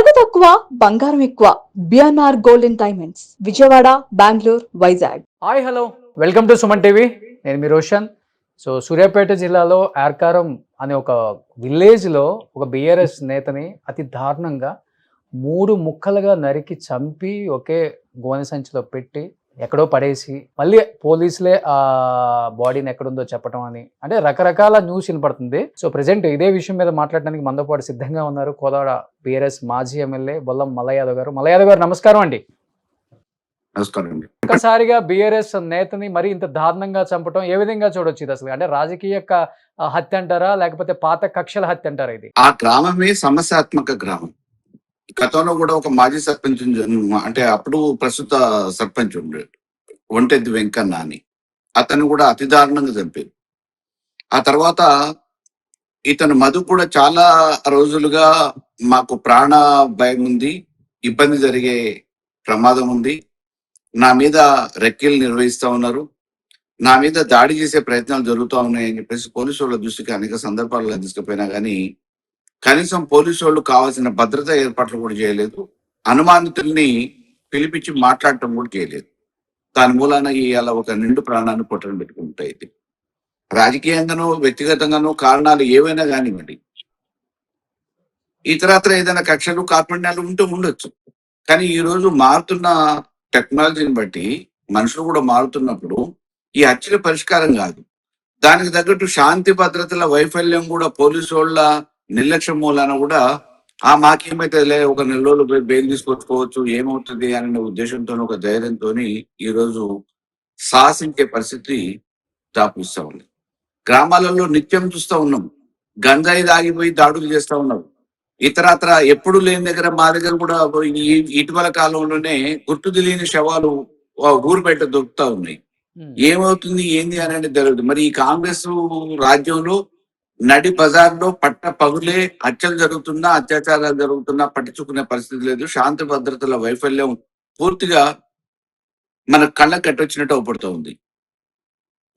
నగదు తక్కువ బంగారం ఎక్కువ. BNR gold and diamonds, Vijayawada, Bengaluru, Vizag. Hi hello, welcome to Suman TV. నేను మీ రోషన్. సూర్యాపేట జిల్లాలో యార్కారం అనే ఒక విలేజ్లో ఒక బీఆర్ఎస్ నేతని అతి దారుణంగా 3 ముక్కలుగా నరికి చంపి ఒకే గోనె సంచిలో పెట్టి ఎక్కడో పడేసి మళ్ళీ పోలీసులే ఆ బాడీని ఎక్కడుందో చెప్పడం అని అంటే రకరకాల న్యూస్ వినపడుతుంది. సో ప్రెసెంట్ ఇదే విషయం మీద మాట్లాడడానికి మనతో పాటు సిద్ధంగా ఉన్నారు కోదాడ బీఆర్ఎస్ మాజీ ఎమ్మెల్యే బొల్లం మల్లయ్య యాదవ్ గారు. మల్లయ్య యాదవ్ గారు, నమస్కారం అండి. ఒక్కసారిగా బీఆర్ఎస్ నేతని మరి ఇంత దారుణంగా చంపడం ఏ విధంగా చూడొచ్చు ఇది? అసలు అంటే రాజకీయ హత్య అంటారా, లేకపోతే పాత కక్షల హత్య అంటారా? ఇది ఆ గ్రామమే సమస్యాత్మక గ్రామం. గతంలో కూడా ఒక మాజీ సర్పంచ్ అంటే అప్పుడు ప్రస్తుత సర్పంచ్ ఉండే ఒంటెద్ది వెంకన్న అని, అతను కూడా అతి దారుణంగా చంపారు. ఆ తర్వాత ఇతను మధు కూడా చాలా రోజులుగా మాకు ప్రాణ భయం ఉంది, ఇబ్బంది జరిగే ప్రమాదం ఉంది, నా మీద రెక్కీలు నిర్వహిస్తా ఉన్నారు, నా మీద దాడి చేసే ప్రయత్నాలు జరుగుతూ ఉన్నాయని చెప్పేసి పోలీసు వాళ్ళ దృష్టికి అనేక సందర్భాల్లో తీసుకుపోయినా కానీ కనీసం పోలీసు వాళ్ళు కావాల్సిన భద్రతా ఏర్పాట్లు కూడా చేయలేదు. అనుమానితుల్ని పిలిపించి మాట్లాడటం కూడా చేయలేదు. దాని మూలాన ఇవాళ ఒక నిండు ప్రాణాన్ని పొట్టను పెట్టుకుంటాయి. రాజకీయంగానో వ్యక్తిగతంగానో కారణాలు ఏవైనా కానివ్వండి, ఇతరత్ర ఏదైనా కక్షలు కార్పణ్యాలు ఉంటూ ఉండొచ్చు. కానీ ఈ రోజు మారుతున్న టెక్నాలజీని బట్టి మనుషులు కూడా మారుతున్నప్పుడు ఈ హత్యల పరిష్కారం కాదు. దానికి తగ్గట్టు శాంతి భద్రతల వైఫల్యం కూడా పోలీసు వాళ్ళ నిర్లక్ష్యం మూలాన కూడా మాకేమైతే ఒక నెల రోజులు బెయిల్ తీసుకొచ్చుకోవచ్చు, ఏమవుతుంది అనే ఉద్దేశంతో ఒక ధైర్యంతో ఈ రోజు సాహసించే పరిస్థితి దాపుస్తూ ఉంది. గ్రామాలలో నిత్యం చూస్తూ ఉన్నాం, గంజాయి దాగిపోయి దాడులు చేస్తూ ఉన్నారు. ఇతరత్ర ఎప్పుడు లేని దగ్గర మా దగ్గర కూడా ఇటీవల కాలంలోనే గుర్తు తెలియని శవాలు ఊరు బయట దొరుకుతా ఉన్నాయి. ఏమవుతుంది ఏంది అనేది తెలియదు. మరి ఈ కాంగ్రెస్ రాజ్యంలో నడి బజార్లో పట్ట పగులే హత్యలు జరుగుతున్నా, అత్యాచారాలు జరుగుతున్నా పట్టించుకునే పరిస్థితి లేదు. శాంతి భద్రతల వైఫల్యం పూర్తిగా మన కళ్ళ కట్టొచ్చినట్టు అవపడుతూ ఉంది.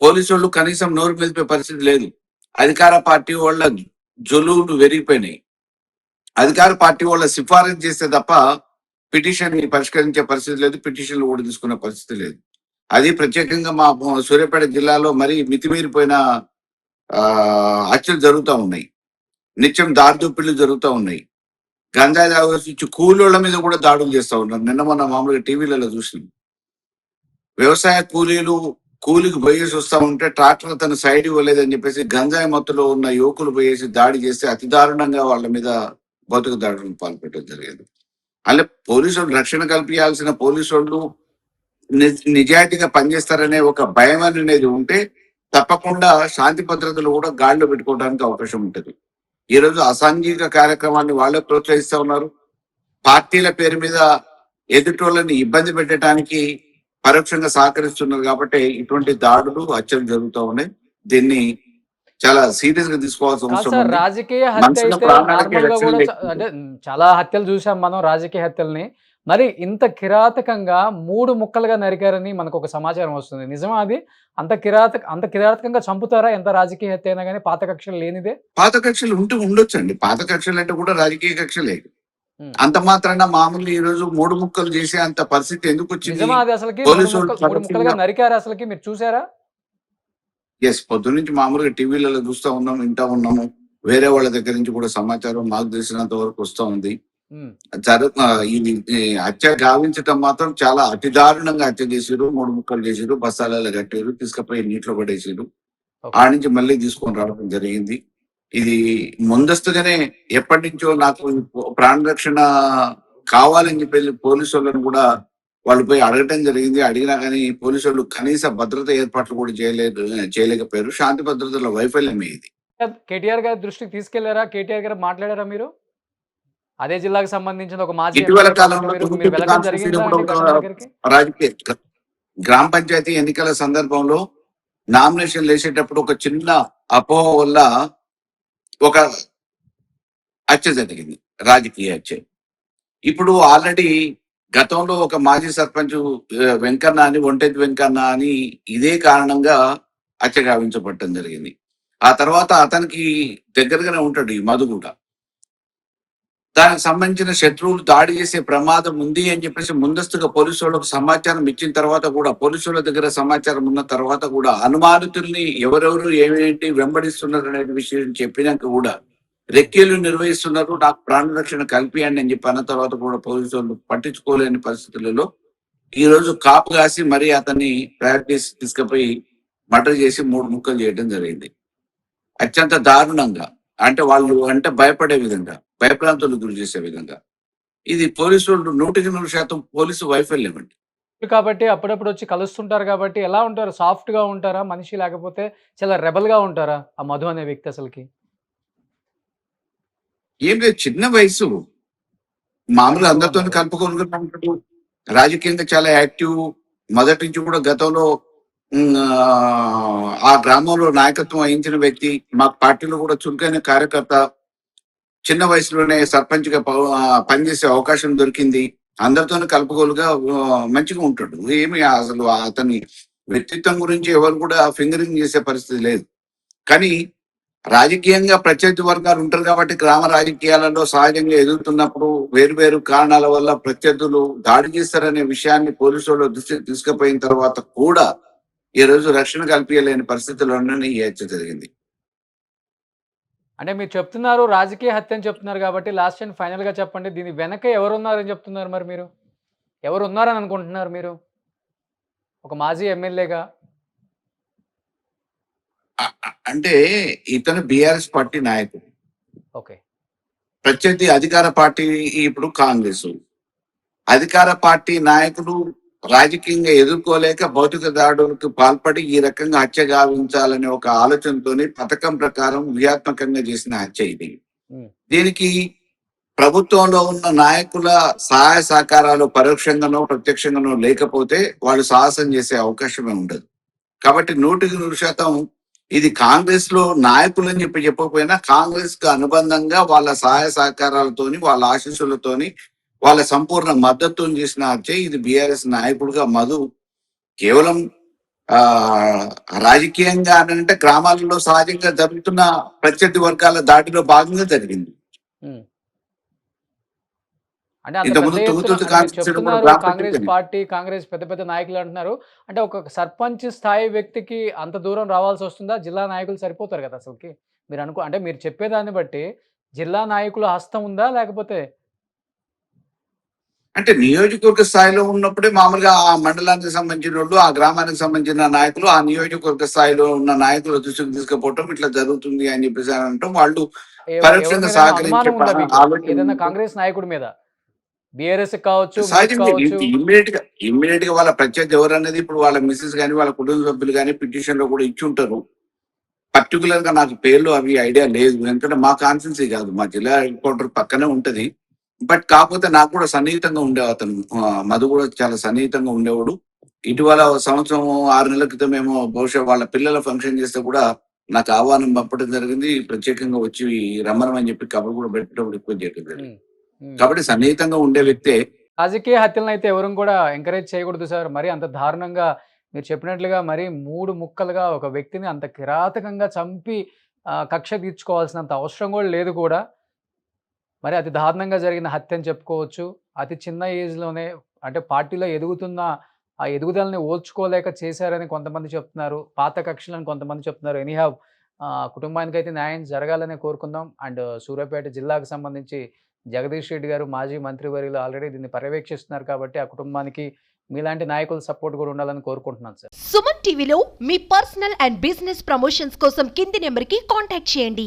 పోలీసు వాళ్ళు కనీసం నోరు మెదిపే పరిస్థితి లేదు. అధికార పార్టీ వాళ్ళ జొలువులు పెరిగిపోయినాయి. అధికార పార్టీ వాళ్ళ సిఫారసు చేస్తే తప్ప పిటిషన్ పరిష్కరించే పరిస్థితి లేదు, పిటిషన్లు కూడా తీసుకునే పరిస్థితి లేదు. అది ప్రత్యేకంగా మా సూర్యాపేట జిల్లాలో మరీ మితిమీరిపోయిన హత్యలు జరుగుతూ ఉన్నాయి. నిత్యం దారిదోపిళ్ళు జరుగుతూ ఉన్నాయి. గంజాయి దాచి కూలీల మీద కూడా దాడులు చేస్తూ ఉన్నారు. నిన్న మొన్న మామూలుగా టీవీలలో చూసినాం. వ్యవసాయ కూలీకి పోయేసి వస్తూ ఉంటే ట్రాక్టర్ తన సైడ్ ఇవ్వలేదని చెప్పేసి గంజాయి మత్తులో ఉన్న యువకులు పోయేసి దాడి చేస్తే అతి దారుణంగా వాళ్ళ మీద భౌతిక దాడులకు పాల్పడటం జరిగింది. అలా పోలీసు వాళ్ళు రక్షణ కల్పించాల్సిన పోలీసు వాళ్ళు నిజాయితీగా పనిచేస్తారనే ఒక భయం అనేది ఉంటే తప్పకుండా శాంతి భద్రతలు కూడా గాడిలో పెట్టుకోవడానికి అవకాశం ఉంటుంది. ఈ రోజు అసాంఘిక కార్యక్రమాన్ని వాళ్ళే ప్రోత్సహిస్తూ ఉన్నారు. పార్టీల పేరు మీద ఎదుటోళ్ళని ఇబ్బంది పెట్టడానికి పరోక్షంగా సహకరిస్తున్నారు. కాబట్టి ఇటువంటి దాడులు హత్యలు జరుగుతూ ఉన్నాయి. దీన్ని చాలా సీరియస్ గా తీసుకోవాల్సిన అవసరం ఉంది. రాజకీయ హత్య అయితే నార్మల్గా కూడా అంటే చాలా హత్యలు చూసాం మనం, రాజకీయ హత్యల్ని. మరి ఇంత కిరాతకంగా 3 ముక్కలుగా నరికారని మనకు ఒక సమాచారం వస్తుంది. నిజమా అది? అంత కిరాతకంగా చంపుతారా? ఎంత రాజకీయ హత్య అయినా కానీ పాత కక్షలు లేనిదే? పాత కక్షలు ఉండొచ్చు అండి. పాత కక్షలు అంటే కూడా రాజకీయ కక్షలే. అంత మాత్రాన మామూలు ఈ రోజు 3 ముక్కలు చేసే అంత పరిస్థితి ఎందుకు వచ్చింది? నిజమా అది? అసలుకి 3 ముక్కలుగా నరికారు అసలుకి మీరు చూసారా? ఎస్, పొద్దున్నుంచి మామూలుగా టీవీలలో చూస్తూ ఉన్నాము, వింటా ఉన్నాము. వేరే వాళ్ళ దగ్గర నుంచి కూడా సమాచారం మాకు తెలిసినంత వరకు వస్తూ ఉంది. ఇది హత్య గావించటం మాత్రం చాలా అతి దారుణంగా హత్య చేసారు. 3 ముక్కలు చేసారు, బస్తాలలో కట్టారు, తీసుకుపోయి నీటిలో పడేసారు. ఆ నుంచి మళ్ళీ తీసుకొని రావడం జరిగింది. ఇది ముందస్తుగానే ఎప్పటి నుంచో నాకు ప్రాణ రక్షణ కావాలని చెప్పి పోలీసు వాళ్ళని కూడా వాళ్ళు పోయి అడగటం జరిగింది. అడిగినా కానీ పోలీసు వాళ్ళు కనీస భద్రత ఏర్పాట్లు కూడా చేయలేకపోయారు. శాంతి భద్రతల వైఫల్యమే ఇది. కేటీఆర్ గారి దృష్టికి తీసుకెళ్లారా? కేటీఆర్ గారు మాట్లాడారా మీరు? అదే జిల్లాకు సంబంధించిన ఒక మాజీ ఇటీవల కాలంలో రాజకీయ గ్రామ పంచాయతీ ఎన్నికల సందర్భంలో నామినేషన్ వేసేటప్పుడు ఒక చిన్న అపోహ వల్ల ఒక హత్య జరిగింది, రాజకీయ హత్య. ఇప్పుడు ఆల్రెడీ గతంలో ఒక మాజీ సర్పంచ్ వెంకన్న అని, ఒంటెద్ది వెంకన్న అని ఇదే కారణంగా హత్య గావించబడటం జరిగింది. ఆ తర్వాత అతనికి దగ్గరగానే ఉంటాడు ఈ మధు కూడా. దానికి సంబంధించిన శత్రువులు దాడి చేసే ప్రమాదం ఉంది అని చెప్పేసి ముందస్తుగా పోలీసు వాళ్ళకు సమాచారం ఇచ్చిన తర్వాత కూడా, పోలీసు వాళ్ళ దగ్గర సమాచారం ఉన్న తర్వాత కూడా అనుమానితుల్ని ఎవరెవరు ఏమేంటి వెంబడిస్తున్నారు అనే విషయం చెప్పినాక కూడా రెక్కీలు నిర్వహిస్తున్నారు, నాకు ప్రాణరక్షణ కల్పియండి అని చెప్పి అన్న తర్వాత కూడా పోలీసు వాళ్ళు పట్టించుకోలేని పరిస్థితులలో ఈ రోజు కాపు కాసి మరీ అతన్ని ప్రాక్టీస్ తీసుకుపోయి మర్డర్ చేసి 3 ముక్కలు చేయడం జరిగింది. అత్యంత దారుణంగా, అంటే వాళ్ళు అంటే భయపడే విధంగా, భయప్రాంతులకు గురి చేసే విధంగా. ఇది పోలీసు వాళ్ళు 100% పోలీసు వైఫల్యం అండి. కాబట్టి అప్పుడప్పుడు వచ్చి కలుస్తుంటారు కాబట్టి ఎలా ఉంటారు? సాఫ్ట్‌గా ఉంటారా మనిషి? లేకపోతే చాలా రెబెల్‌గా ఉంటారా ఆ మధు అనే వ్యక్తి అసలకి? ఏం లేదు, చిన్న వయసు, మామూలుగా అందరితో కలుపుకొని ఉంటాడు. రాజకీయంగా చాలా యాక్టివ్. మొదటి నుంచి కూడా గతంలో ఆ గ్రామంలో నాయకత్వం వహించిన వ్యక్తి, మా పార్టీలో కూడా చురుకైన కార్యకర్త. చిన్న వయసులోనే సర్పంచ్ గా పనిచేసే అవకాశం దొరికింది. అందరితోనూ కలుపుకోలుగా మంచిగా ఉంటాడు. ఏమి అసలు అతని వ్యక్తిత్వం గురించి ఎవరు కూడా ఫింగరింగ్ చేసే పరిస్థితి లేదు. కానీ రాజకీయంగా ప్రత్యర్థి వర్గాలు ఉంటారు కాబట్టి గ్రామ రాజకీయాలలో సహజంగా ఎదుగుతున్నప్పుడు వేరు కారణాల వల్ల ప్రత్యర్థులు దాడి చేస్తారనే విషయాన్ని పోలీసు వాళ్ళు దృష్టికి తీసుకుపోయిన తర్వాత కూడా ఈ రోజు రక్షణ కల్పించలేని పరిస్థితుల్లోనే ఈ హత్య జరిగింది. అంటే మీరు చెప్తున్నారు రాజకీయ హత్య అని చెప్తున్నారు కాబట్టి లాస్ట్ అండ్ ఫైనల్‌గా చెప్పండి. దీని వెనక ఎవరున్నారని చెప్తున్నారు మరి మీరు? ఎవరున్నారని అనుకుంటున్నారు మీరు? ఒక మాజీ ఎమ్మెల్యేగా. అంటే ఇతను బీఆర్ఎస్ పార్టీ నాయకుడు. ఓకే. ప్రత్యర్థి అధికార పార్టీ ఇప్పుడు కాంగ్రెస్. అధికార పార్టీ నాయకులు రాజకీయంగా ఎదుర్కోలేక భౌతిక దాడులకు పాల్పడి ఈ రకంగా హత్య గావించాలనే ఒక ఆలోచనతోని పథకం ప్రకారం వ్యూహాత్మకంగా చేసిన హత్య ఇది. దీనికి ప్రభుత్వంలో ఉన్న నాయకుల సహాయ సహకారాలు పరోక్షంగానో ప్రత్యక్షంగానో లేకపోతే వాళ్ళు సాహసం చేసే అవకాశమే ఉండదు. కాబట్టి 100% ఇది కాంగ్రెస్ లో నాయకులు అని చెప్పకపోయినా కాంగ్రెస్ కు అనుబంధంగా వాళ్ళ సహాయ సహకారాలతోని, వాళ్ళ ఆశీస్సులతోని, వాళ్ళ సంపూర్ణ మద్దతు చేసిన హత్య ఇది. బీఆర్ఎస్ నాయకుడుగా మధు కేవలం రాజకీయంగా అంటే గ్రామాలలో సహజంగా జరుగుతున్న ప్రత్యర్థి వర్గాల దాడిలో భాగంగా జరిగింది. అంటే అంత ఇంతకుముందు పెద్ద తుంగుతుర్తి ఎత్తున మీరు కాన్స్టిట్యూన్సీలో కూడా చెప్తున్నారు గ్రామ కాంగ్రెస్ పంచాయతీ పార్టీ, కాంగ్రెస్ పెద్ద నాయకులు అంటున్నారు. అంటే ఒక సర్పంచ్ స్థాయి వ్యక్తికి అంత దూరం రావాల్సి వస్తుందా? జిల్లా నాయకులు సరిపోతారు కదా అసలకి. మీరు అంటే మీరు చెప్పేదాన్ని బట్టి జిల్లా నాయకుల హస్తం ఉందా? లేకపోతే అంటే నియోజకవర్గ స్థాయిలో ఉన్నప్పుడే మామూలుగా ఆ మండలానికి సంబంధించిన వాళ్ళు, ఆ గ్రామానికి సంబంధించిన నాయకులు, ఆ నియోజకవర్గ స్థాయిలో ఉన్న నాయకుల దృష్టికి తీసుకుపోవటం ఇట్లా జరుగుతుంది అని చెప్పేసి అనటం, వాళ్ళు ఎవరి పరోక్షంగా మీదైనా సహకరించే అనుమానం ఉందా మీకు? ఆలోచన ఏదైనా కాంగ్రెస్ నాయకుడి మీద? బీఆర్ఎస్ కావచ్చు, మీకు సహజంగా కావచ్చు. ఇమ్మీడియట్ గా వాళ్ళ ప్రత్యర్థి ఎవరనేది ఇప్పుడు వాళ్ళ మిస్సెస్ కానీ వాళ్ళ కుటుంబ సభ్యులు కానీ పిటిషన్ లో కూడా ఇచ్చి ఉంటారు. పర్టికులర్ గా నాకు పేర్లు అవి ఐడియా లేదు, ఎందుకంటే మా కాన్స్టిట్యున్సీ కాదు, మా జిల్లా హెడ్ క్వార్టర్ పక్కనే ఉంటది. బట్ కాకపోతే నాకు కూడా సన్నిహితంగా ఉండేవాడు అతను. మధు కూడా చాలా సన్నిహితంగా ఉండేవాడు. ఇటీవల సంవత్సరం 6 నెలల క్రితం ఏమో బహుశా వాళ్ళ పిల్లల ఫంక్షన్ చేస్తే కూడా నాకు ఆహ్వానం పంపడం జరిగింది. ప్రత్యేకంగా వచ్చి రమ్మనమని చెప్పి కబురు కూడా పెట్టడం రిక్వెస్ట్ చేయడం జరిగింది. కాబట్టి సన్నిహితంగా ఉండే వ్యక్తే. రాజకీయ హత్యలను అయితే ఎవరు కూడా ఎంకరేజ్ చేయకూడదు సార్. మరి అంత దారుణంగా మీరు చెప్పినట్లుగా మరి 3 ముక్కలుగా ఒక వ్యక్తిని అంత కిరాతకంగా చంపి కక్ష తీర్చుకోవాల్సినంత అవసరం కూడా లేదు కూడా. మరి అతి దారుణంగా జరిగిన హత్య అని చెప్పుకోవచ్చు. అతి చిన్న ఏజ్‌లోనే అంటే పార్టీలో ఎదుగుతున్న ఆ ఎదుగుదలని ఓర్చుకోలేక చేశారని కొంతమంది చెప్తున్నారు. పాత కక్షలని కొంతమంది చెప్తున్నారు. ఎనీహౌ కుటుంబానికైతే న్యాయం జరగాలనే కోరుకుందాం. అండ్ సూర్యాపేట జిల్లాకు సంబంధించి జగదీష్ రెడ్డి గారు మాజీ మంత్రివర్యులు ఆల్రెడీ దీన్ని పర్యవేక్షిస్తున్నారు కాబట్టి ఆ కుటుంబానికి మీలాంటి నాయకుల సపోర్ట్ కూడా ఉండాలని కోరుకుంటున్నాను సార్. సుమన్ టీవీలో మీ పర్సనల్ అండ్ బిజినెస్ ప్రమోషన్స్ కోసం కింది నెంబర్కి కాంటాక్ట్ చేయండి.